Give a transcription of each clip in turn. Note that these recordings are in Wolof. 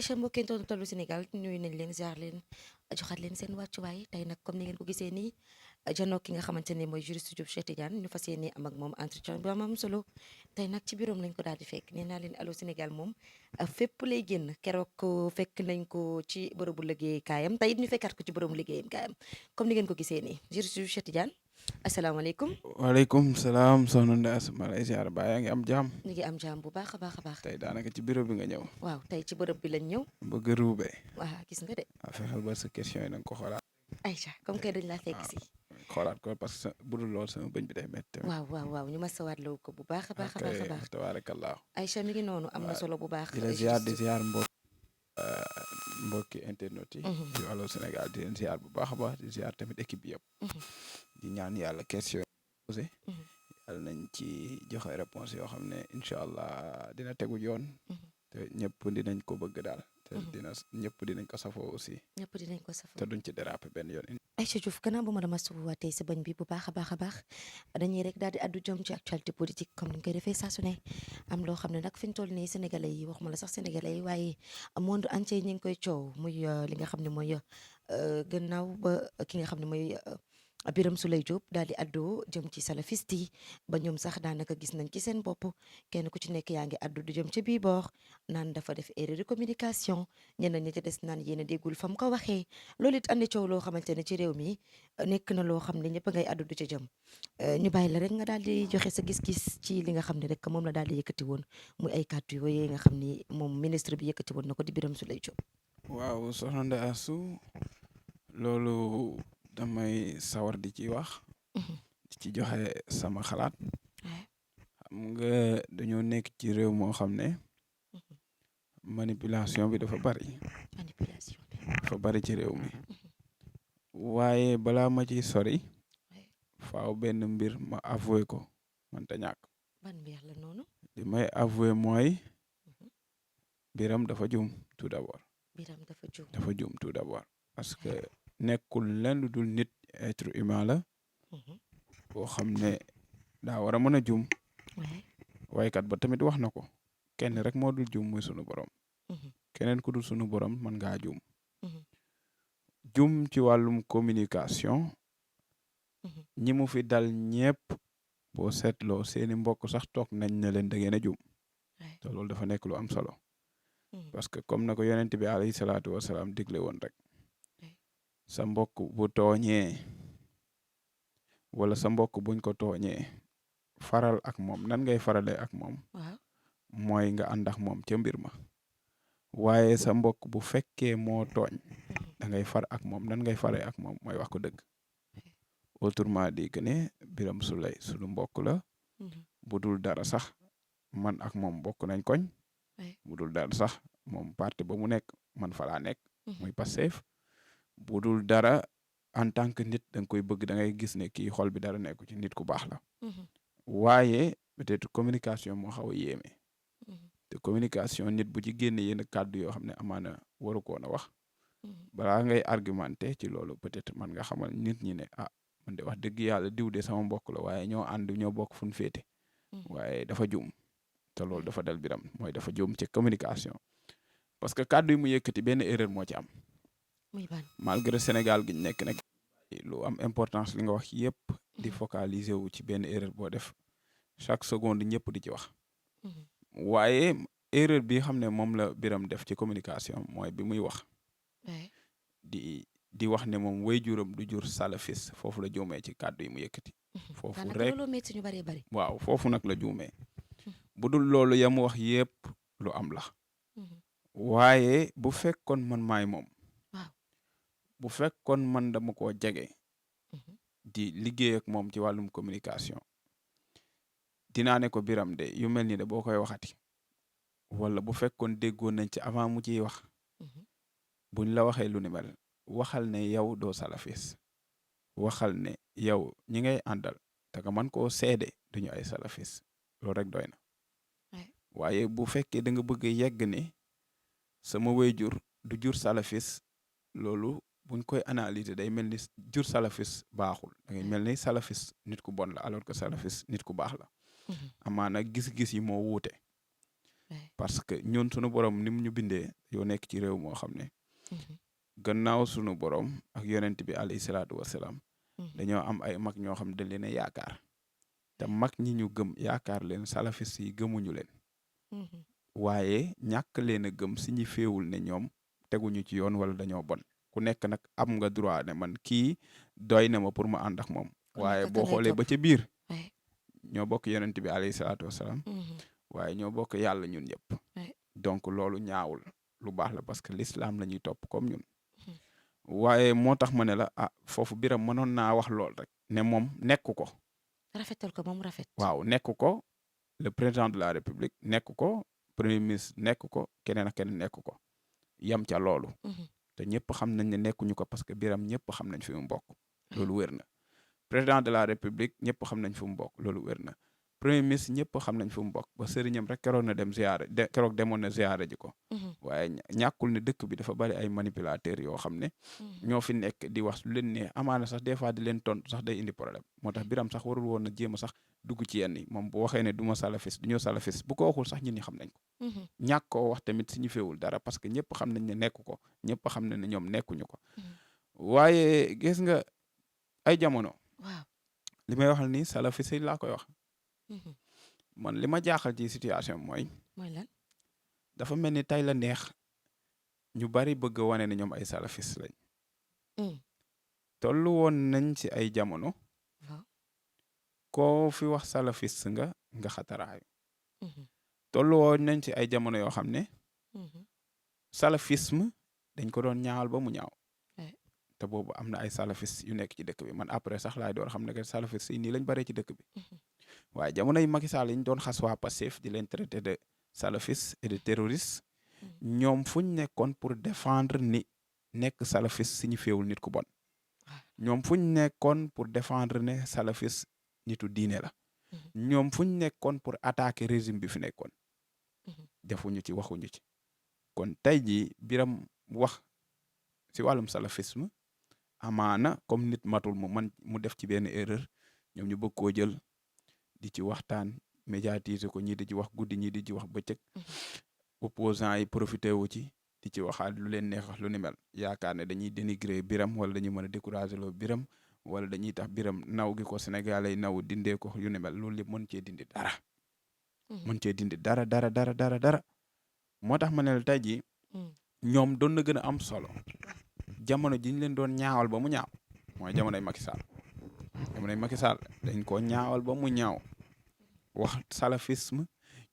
Aïcha mbokki tollu Sénégal nuyu nañ leen ziar leen joxaat leen seen wàccuwaay tey nag comme ni ngeen ko gisee nii janoo ki nga xamante ne mooy juriste Diouf Cheikh Tidiane ñu fas yéene am ak moom entretien bu am solo tey nag ci biiroom lañ ko daal di fekk nee naa leen Allô Sénégal moom fépp lay génn keroog fekk nañ ko ci bërëbu liggéeykaayam tey it ñu fekkaat ko ci bërëbu liggéeyam kaayam comme ni ngeen ko gisee nii juriste Diouf Cheikh Tidiane asalaamaaleykum. waaleykum salaam soxna Ndeye Astou ma lay ziar ba yaa ngi am jàmm. ñu ngi am jàmm bu baax a baax a baax. tey daanaka ci bureau bi nga ñëw. waaw tey ci bërëb bi lañ ñëw. bëgg a ruube. waaw gis nga de. fexeel ba sa question yi na nga ko xoolaat. Aïcha comme que dañ laa fekk si. xoolaat ko parce que budul lool sama bëñ bi day métti. waaw ñu ma sawaatlewu ko bu baax a baax a baax a baax. tabaarakallaa. Aïcha mi ngi noonu am na solo bu baax. di la ziar mbokki internet yi. yu Allô Sénégal di leen ziar bu baax a baax di ziar tamit équipe bi yëpp. di ñaan yàlla question yi posé. yàlla nañ ci joxe réponse yoo xam ne incha allah dina tegu yoon. te ñëpp dinañ ko bëgg daal. te ñëpp dinañ ko safoo aussi. ñëpp dinañ ko safoo te duñ ci déraper benn yoon. Aïcha Diouf gannaaw ba ma dama suwaatee sa bañ bi bu baax a baax a baax dañuy rek daal di addu jëm ci actualité politique comme ni ñu koy defee saa su ne am loo xam ne nag fi ñu toll nii sénégalais yi waxuma la sax sénégalais yi waaye monde entier ñi ngi koy coow muy li nga xam ne mooy gannaaw ba ki nga xam ne mooy Birame Souleye Diop daal di addu jëm ci salafiste yi ba ñoom sax daanaka gis nañ ci seen bopp kenn ku ci nekk yaa ngi addu du jëm ci bii boor naan dafa def erreur de communication ñeneen ñi ci des naan yéen a déggul fa mu ko waxee loolu it andi coow loo xamante ne ci réew mi nekk na loo xam ne ñëpp ngay addu du ci jëm ñu bàyyi la rek nga daal di joxe sa gis-gis ci li nga xam ne rek moom la daal di yëkkati woon muy ay kàddu yooyu nga xam ni moom ministre bi yëkkati woon na ko di Birame Souleye Diop. waaw soxna Ndeye Astou loolu damay sawar di ci wax. di ci joxe sama xalaat. xam nga dañoo nekk ci réew moo xam ne. manipulation bi dafa bari. dafa bari ci réew mi. waaye balaa ma ciy sori. faaw benn mbir ma avoué ko mënta ñàkk. ban mbir la noonu. li may avoué mooy. Birame dafa juum tout d'abord. Birame dafa juum. dafa juum tout d'abord parce que nekkul lenn lu dul nit être humain la. boo xam ne daa war a mën a juum. waykat ba tamit wax na ko. kenn rek moo dul juum muy sunu borom. keneen ku dul sunu borom mën ngaa juum. juum ci wàllum communication. ñi mu fi dal ñépp boo seetloo seeni mbokk sax toog nañ ne leen da ngeen a juum. te loolu dafa nekk lu am solo. parce que comme na ko yonent bi alayhi salaatu wasalaam digle woon rek. sa mbokk bu tooñee wala sa mbokk buñ ko tooñee faral ak moom nan ngay faralee ak moom. mooy nga ànd ak moom ca mbir ma. waaye sa mbokk bu fekkee moo tooñ. da ngay far ak moom nan ngay faree ak moom mooy wax ko dëgg. autrement dit que ne Birame Souleye sunu mbokk la. bu dul dara sax man ak moom bokk nañ koñ. bu dul dara sax moom parti ba mu nekk man fa laa nekk. muy Pastef. bu dul dara en tant que nit da nga koy bëgg da ngay gis ne kii xol bi dara nekku ci nit ku baax la. waaye peut-être communication moo xaw a yéeme. te communication nit bu ci génne yenn kàddu yoo xam ne amaana waru ko woon a wax. balaa ngay argumenté ci loolu peut-être man nga xamal nit ñi ne man de wax dëgg yàlla diw de sama mbokk la waaye ñoo ànd ñoo bokk fu ñu féete. waaye dafa juum. te loolu dafa dal Birame mooy dafa juum ci communication. parce que kàddu yi mu yëkkati benn erreur moo ci am. malgré Sénégal gi ñu nekk nag lu am importance li nga wax yëpp. di focaliser wu ci benn erreur boo def chaque seconde ñëpp di ci wax. waaye erreur bi xam ne moom la Birame def ci communication mooy bi muy wax. di wax ne moom waajuram du jur salafis foofu la juumee ci kàddu yi mu yëkkati. foofu rek waaw foofu nag la juumee. bu dul loolu ya mu wax yëpp lu am la. waaye bu fekkoon man maay moom. bu fekkoon man dama koo jege. di liggéey ak moom ci wàllum communication. dinaa ne ko Birame de yu mel ni de boo koy waxati. wala bu fekkoon déggoon nañ ci avant mu ciy wax. buñ la waxee lu ni mel waxal ne yow doo salafis. waxal ne yow ñi ngay àndal te nga man koo seede duñu ay salafis loolu rek doy na. waaye bu fekkee da nga bëgg yegg ne sama waajur du jur salafis loolu buñ koy analyser day mel ni jur salafis baaxul da ngay mel ni salafis nit ku bon la alors que salafis nit ku baax la. amaana gis-gis yi moo wuute. parce que ñun sunu borom ni mu ñu bindee yoo nekk ci réew moo xam ne gannaaw sunu borom ak yonent bi alayhi salaatu wasalaam dañoo am ay mag ñoo xam ne dañ leen a yaakaar te mag ñi ñu gëm yaakaar leen salafis yi gëmuñu leen waaye ñàkk leen a gëm si ñi féewul ne ñoom teguñu ci yoon wala dañoo bon ku nekk nag am nga droit ne man kii doy na ma pour ma ànd ak moom waaye boo xoolee ba ca biir ñoo bokk yonent bi alayhi salaatu wasalaam waaye ñoo bokk yàlla ñun ñëpp donc loolu ñaawul lu baax la parce que l'islam la ñuy topp comme ñun waaye moo tax ma ne la foofu biram mënoon naa wax lool rek ne moom nekku ko rafetal ko moom rafet waaw nekku ko le président de la république nekku ko premier ministre nekku ko keneen ak keneen nekku ko yam ca loolu te ñëpp xam nañ ne nekkuñu ko parce que biram ñëpp xam nañ fi mu bokk loolu wér na président de la république ñëpp xam nañ fi mu bokk loolu wér na premier ministre ñëpp xam nañ fu mu bokk ba sëriñam rek keroog na dem ziyaare keroog demoon na ziyaare ji ko waaye ñàkkul ne dëkk bi dafa bari ay manipulateurs yoo xam ne ñoo fi nekk di wax lu leen ne amaana sax des fois di leen tontu sax day indi problème moo tax biram sax warul woon na jéem a sax dugg ci yenn yi moom bu waxee ne du ma salafis du ñëw salafis bu ko waxul sax ñun ñi xam nañ ko ñàkk koo wax tamit suñu feewul dara parce que ñëpp xam nañ ne nekku ko ñëpp xam nañ ne ñoom nekkuñu ko waaye gis nga ay jamono li may waxal nii salafis yi laa koy wax man li ma jaaxal ci situation mooy lan dafa mel ni tey la neex ñu bari bëgg a wane ne ñoom ay salafis lañ tollu woon nañ ci ay jamono koo fi wax salafis nga xataraayu tollu woon nañ ci ay jamono yoo xam ne salafisme dañ ko doon ñaawal ba mu ñaaw te boobu am na ay salafis yu nekk ci dëkk bi man après sax laay door xam ne que salafis yi nii lañ baree ci dëkk bi waaye jamono yi Macky Sall yi ñu doon xas waa Pastef di leen traité de salafis et de terroristes ñoom fu ñu nekkoon pour défendre ni nekk salafis signifiewul nit ku bon ñoom fu ñu nekkoon pour défendre ne salafis nitu diine la ñoom fu ñu nekkoon pour attaquer régime bi fi nekkoon defuñu ci waxuñu ci kon tey jii biram wax si wàllum salafisme amaana comme nit matul mu def ci benn erreur ñoom ñu bëgg koo jël di ci waxtaan médiatiser ko ñii di ci wax guddi ñii di ci wax bëccëg opposants yi profité wu ci di ci waxaat lu leen neex lu ni mel yaakaar ne dañuy dénigrer biram wala dañuy mën a décourager loo biram wala dañuy tax biram naw gi ko Sénégalais yi naw dindee ko yu ni mel loolu lépp mën cee dindi dara mën cee dindi dara moo tax ma ne la tey jii ñoom doon na gën a am solo jamono ji ñu leen doon ñaawal ba mu ñaaw mooy jamonoy Macky Sall dañ ko ñaawal ba mu ñaaw wax salafisme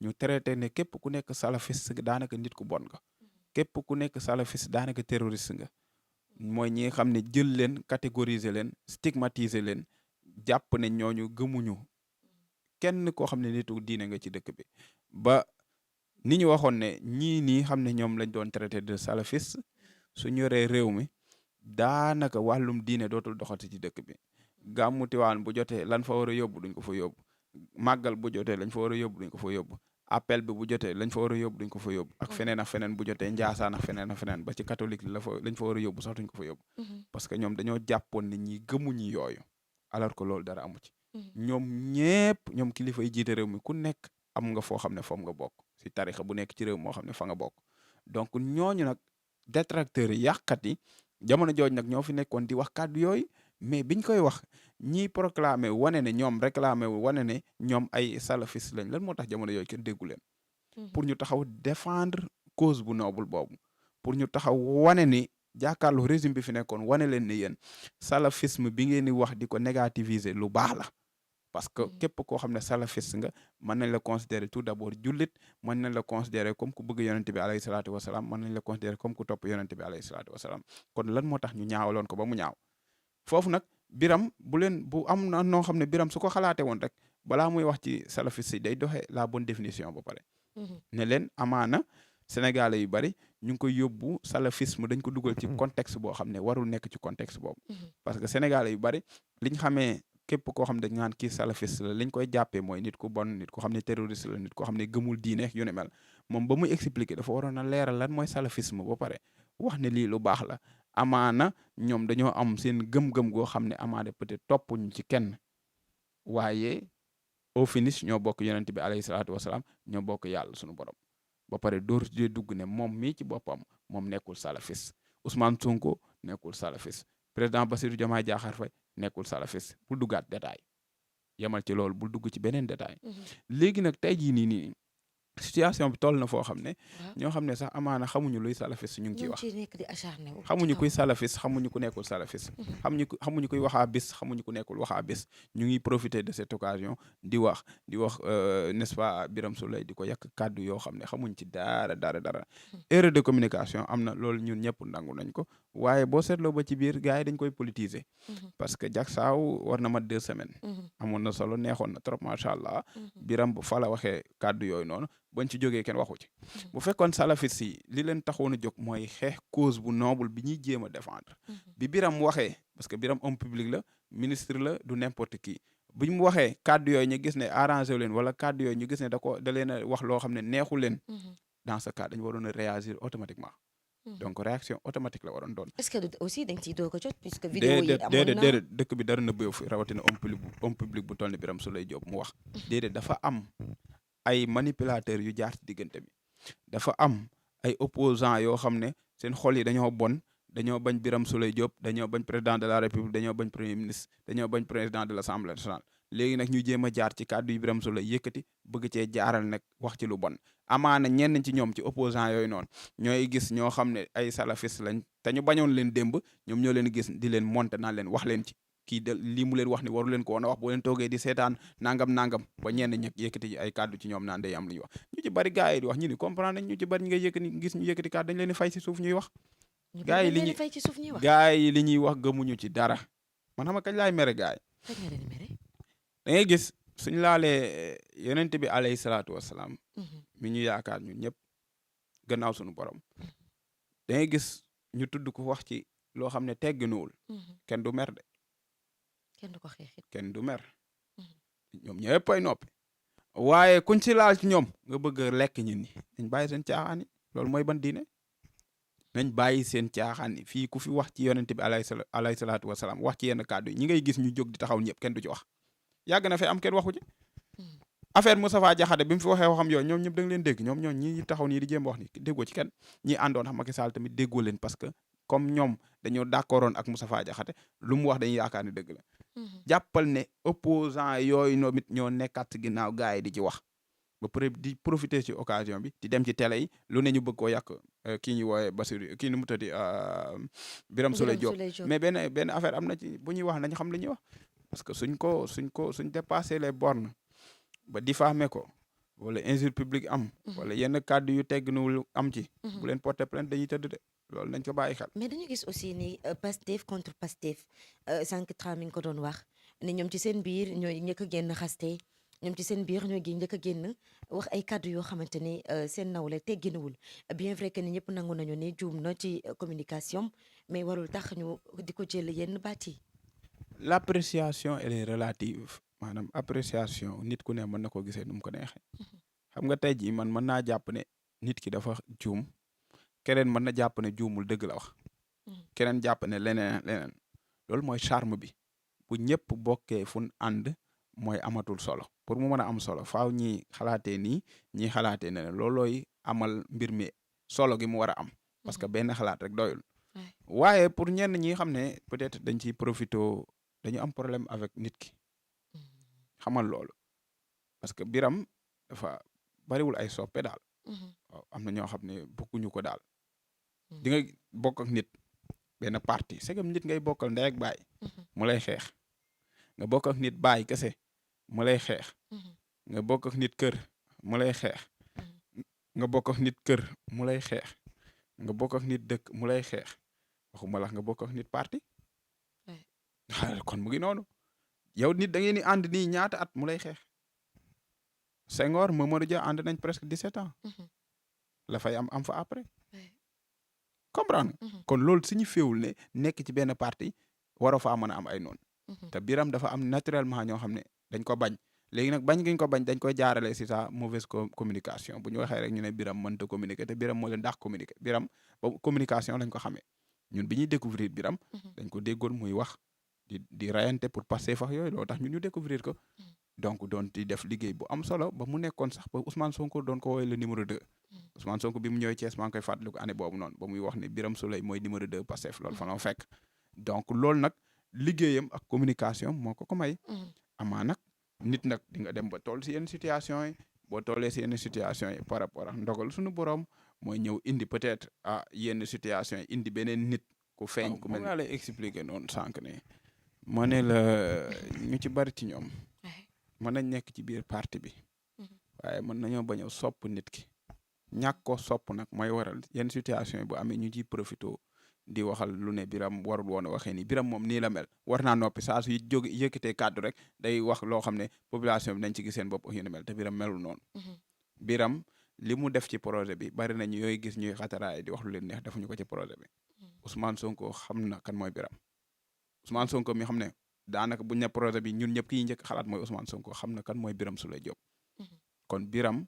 ñu traité ne képp ku nekk salafiste daanaka nit ku bon nga képp ku nekk salafiste daanaka terroriste nga mooy ñi nga xam ne jël leen catégoriser leen stigmatiser leen jàpp ne ñooñu gëmuñu kenn koo xam ne nitu diine nga ci dëkk bi ba ni ñu waxoon ne ñii nii xam ne ñoom lañ doon traité de salafiste su ñoree réew mi daanaka wàllum diine dootul doxati ci dëkk bi gàmmu Tiwaawan bu jotee lan fa war a yóbbu duñ ko fa yóbbu màggal bu jotee lañ fa war a yóbbu duñ ko fa yóbbu appel bi bu jotee lañ fa war a yóbbu duñ ko fa yóbbu ak feneen ak feneen bu jotee njaasaan ak feneen ba ci catholique lañ fa war a yóbbu sax duñ ko fa yóbbu parce que ñoom dañoo jàppoon ne ñi gëmuñu yooyu alors que loolu dara amu ci ñoom kilifa yi jiite réew mi ku nekk am nga foo xam ne foom nga bokk si tarixa bu nekk ci réew moo xam ne fa nga bokk donc ñooñu nag détracteurs yi yàqkat yi jamono jooj nag ñoo fi nekkoon di wax kàddu yooyu mais biñ koy wax ñiy proclamer wane ne ñoom réclamer wane ne ñoom ay salafis lañ lan moo tax jamono yooyu kenn déggu leen pour ñu taxaw défendre cause bu noble boobu pour ñu taxaw wane ni jàkkaarloo régime bi fi nekkoon wane leen ne yéen salafisme bi ngeen di wax di ko négativiser lu baax la parce que képp koo xam ne salafiste nga mën nañ la considérer tout d'abord jullit mën nañ la considérer comme ku bëgg yonente bi alayhi salaatu wasalaam mën nañ la considérer comme ku topp yonente bi alayhi salaatu wasalaam kon lan moo tax ñu ñaawaloon ko ba mu ñaaw foofu nag biram bu am na noo xam ne biram su ko xalaate woon rek balaa muy wax ci salafiste yi day doxee la bonne définition ba pare ne leen amaana sénégalais yu bari ñu ngi koy yóbbu salafisme dañ ko dugal ci contexte boo xam ne warul nekk ci contexte boobu parce que sénégalais yu bari liñ xamee képp koo xam ne dañ naan kii salafiste la liñ koy jàppee mooy nit ku bon nit ko xam ne terroriste la nit ko xam ne gëmul diine yu ne mel moom ba muy expliquer dafa waroon a leeral lan mooy salafisme ba pare wax ne lii lu baax la amaana ñoom dañoo am seen gëm-gëm goo xam ne amaana peut-être toppuñu ci kenn waaye au finish ñoo bokk yonent bi alayhi salaatu wasalaam ñoo bokk yàlla sunu borom ba pare door di dugg ne moom mii ci boppam moom nekkul salafiste Ousmane Sonko nekkul salafiste président Bassirou Diomaye Diakhar Faye nekkul salafiste bul duggaat détail yemal ci loolu bul dugg ci beneen détail léegi nag tey jii nii situation bi toll na foo xam ne ñoo xam ne sax amaana xamuñu luy salafiste ñu ngi ciy wax xamuñu kuy salafiste xamuñu ku nekkul salafiste xamuñu kuy waxaa bis xamuñu ku nekkul waxaa bis ñu ngi profiter de cette occasion di wax n'est-ce pas Birame Souleye di ko yàq kàddu yoo xam ne xamuñ ci dara erreur de communication am na loolu ñun ñëpp nangu nañ ko waaye boo seetloo ba ci biir gars yi dañ koy politiser parce que jak saaw war na mat 2 semaines amoon na solo neexoon na trop macha allah Birame bu fa la waxee kàddu yooyu noonu bañ ci jógee kenn waxu ci bu fekkoon salafis yi li leen taxoon a jóg mooy xeex cause bu noble bi ñuy jéem a défendre bi Birame waxee parce que Birame homme public la ministre la du n'importe qui bi mu waxee kàddu yooyu ñu gis ne arrangé leen wala kàddu yooyu ñu gis ne da leen a wax loo xam ne neexu leen dans ce cas dañu waroon a réagir automatiquement donc réaction automatique la waroon doon. est-ce que aussi dañ ciy doog a jot puisque vidéo yi amoon na déedéet dëkk bi dara nëbbeewu fi rawatina homme public bu toll ni Birame Souleye Diop mu wax déedéet dafa am ay manipulateurs yu jaar ci diggante bi dafa am ay opposants yoo xam ne seen xol yi dañoo bon dañoo bañ Birame Souleye Diop dañoo bañ président de la République dañoo bañ premier ministre dañoo bañ président de l'Assemblée nationale léegi nag ñu jéem a jaar ci kàddu yi Birame Souleye yëkkati bëgg cee jaaral nag wax ci lu bon amaana ñenn ci ñoom ci opposants yooyu noonu ñooy gis ñoo xam ne ay salafiste lañ te ñu bañoon leen démb ñoom ñoo leen gis di leen monter naan leen wax leen ci kii de lii mu leen wax ni waru leen ko woon a wax boo leen toogee di seetaan nangam ba ñenn ñi yëkkati ay kàddu ci ñoom naan day am lu ñuy wax ñu ci bari gars yi di wax ñu ni comprendre nañ ñu ci bari ñi ngay yëkkati gis ñu yëkkati kàddu dañ leen di fay ci suuf ñuy wax gars yi li ñuy wax gëmuñu ci dara man xam nga kañ laay mere gars yi da ngay gis suñ laalee yonent bi alayhi salaatu wasalaam mi ñu yaakaar ñun ñëpp gannaaw suñu borom da ngay gis ñu tudd ko wax ci loo xam ne tegginuwul kenn du mer de kenn du ko xeexit kenn du mer ñoom ñëpp ay noppi waaye kuñ ci laal ci ñoom nga bëgg a lekk ñin ñi nañ bàyyi seen caaxaan yi loolu mooy ban diine nañ bàyyi seen caaxaan yi fii ku fi wax ci yonent bi alayhi salaatu wasalaam wax ci yenn kàddu yi ñi ngay gis ñu jóg di taxaw ñëpp kenn du ci wax yàgg na fi am kenn waxu ci affaire Moustapha Diakhaté bi mu fi waxee waxam yooyu ñoom ñëpp da nga leen dégg ñoom ñi taxaw nii di jéem wax ni déggoo ci kenn ñi àndoon xam Macky Sall tamit déggoo leen parce que comme ñoom dañoo d'accordoon ak Moustapha Diakhaté lu mu wax dañuy yaakaar ni dëgg la jàppal ne opposant yooyu ñoom it ñoo nekkat ginnaaw gars yi di ci wax ba pare di profiter ci occasion bi di dem ci télé yi lu ne ñu bëgg koo yàq kii ñu wooye Bassirou kii nu mu tëddi Birame Souleye Diop mais benn affaire am na ci bu ñuy wax nañu xam li ñuy wax parce que suñ dépassé les bornes ba diffamé ko wala injure publique am wala yenn kàddu yu tegginuwul am ci bu leen porter plainte dañuy tëdd de loolu nañ ko bàyyi xel mais dañu gis aussi ni Pastef contre Pastef sànq Tra mi ngi ko doon wax ne ñoom ci seen biir ñooy njëkk a génn xaste ñoom ci seen biir ñooy njëkk a génn wax ay kàddu yoo xamante ni seen nawle tegginuwul bien vrai que ni ñëpp nangu nañu ni juum na ci communication mais warul tax ñu di ko jël yenn baat yi l'appréciation elle est relative maanaam appréciation nit ku ne mën na ko gisee nu mu ko neexee xam nga tey jii man mën naa jàpp ne nit ki dafa juum keneen mën na jàpp ne juumul dëgg la wax keneen jàpp ne leneen loolu mooy charme bi bu ñëpp bokkee fu ñu ànd mooy amatul solo pour mu mën a am solo faaw ñi xalaatee nii ñi xalaatee ne loolooy amal mbir mi solo gi mu war a am parce que benn xalaat rek doyul waaye pour ñenn ñi xam ne peut-être dañ ciy profito dañu am problème avec nit ki xamal loolu parce que Birame dafa bariwul ay soppe daal waaw am na ñoo xam ne bokkuñu ko daal di nga bokk ak nit benn parti c'est comme nit ngay bokkal ndey ak baay mu lay xeex nga bokk ak nit baay kese mu lay xeex nga bokk ak nit kër mu lay xeex nga bokk ak nit kër mu lay xeex nga bokk ak nit dëkk mu lay xeex waxuma la nga bokk ak nit parti kon mu ngi noonu yow nit da ngeen di ànd nii ñaata at mu lay xeex Senghor Mamadou Dia ànd nañ presque 17 ans la fay am fa après comprendre kon loolu suñu féewul ne nekk ci benn parti waroo faa mën a am ay noonu te Birame dafa am naturellement ñoo xam ne dañ ko bañ léegi nag bañ giñ ko bañ dañ koy jaarale si sa mauvaise communication bu ñu waxee rek ñu ne Birame mënta communiquer te Birame moo leen dàq communiquer Birame ba communication lañ ko xamee ñun bi ñuy découvrir Birame dañ ko déggoon muy wax di rayante pour passer fax yooyu loolu tax ñun ñu découvrir ko donc doon di def liggéey bu am solo ba mu nekkoon sax ba Ousmane Sonko doon ko woowee le numéro 2 Ousmane Sonko bi mu ñëwee Thiès maa ngi koy fàttaliku année boobu noonu ba muy wax ne Birame Souleye mooy numéro 2 Pastef loolu fa la fekk donc loolu nag liggéeyam ak communication moo ko may. amaa nag nit nag di nga dem ba toll si yenn situation yi boo tollee si yenn situation yi par rapport ak ndogal suñu borom mooy ñëw indi peut-être yenn situation yi indi beneen nit ku feeñ. ku mel laa lay expliquer noonu sànq ne ma ne la ñu ci bari ci ñoom mën nañ nekk ci biir parti bi waaye mën nañoo bañ a sopp nit ki ñàkk ko sopp nag mooy waral yenn situation yi bu amee ñu ciy profito di waxal lu ne Birame warul woon a waxee nii Birame moom nii la mel war naa noppi saa su jóg yëkkatee kàddu rek day wax loo xam ne population bi nañ ci gis seen bopp yu ne mel te Birame melul noonu. Birame li mu def ci projet bi bari nañu yooyu gis ñuy xataraay di wax lu leen neex defuñu ko ci projet bi. Ousmane Sonko xam na kan mooy Birame Ousmane Sonko mi xam ne daanaka buñ ne projet bi ñun ñëpp ki njëkk xalaat mooy Ousmane Sonko xam na kan mooy Birame Souleye Diop. kon Birame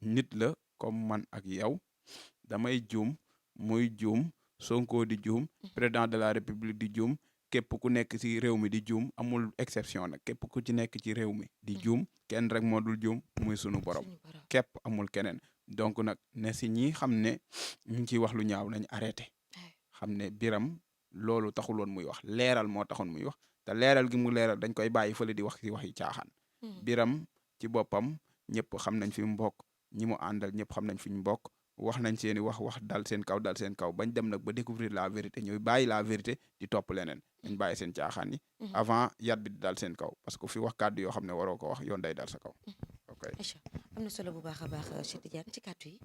nit la comme man ak yow damay juum muy juum. Sonko di juum président de la république di juum képp ku nekk ci réew mi di juum amul exception nag képp ku ci nekk ci réew mi di juum kenn rek moo dul juum muy sunu borom képp amul keneen donc nag ne si ñi xam ne ñu ngi ciy wax lu ñaaw nañ arrêté xam ne Birame loolu taxul woon muy wax leeral moo taxoon muy wax te leeral gi mu leeral dañ koy bàyyi fële di wax ci waxi caaxaan. Birame ci boppam ñëpp xam nañ fi mu bokk ñi mu àndal ñëpp xam nañ fi ñu bokk. wax nañ seeni wax dal seen kaw bañ dem nag ba découvrir la vérité ñooy bàyyi la vérité di topp leneen dañ bàyyi seen caaxaan yi avant yat bi di dal seen kaw parce que fi wax kàddu yoo xam ne waroo ko wax yoon day dal sa kaw. ok am na solo bu baax a baax Cheikh Tidiane ci kàddu yi.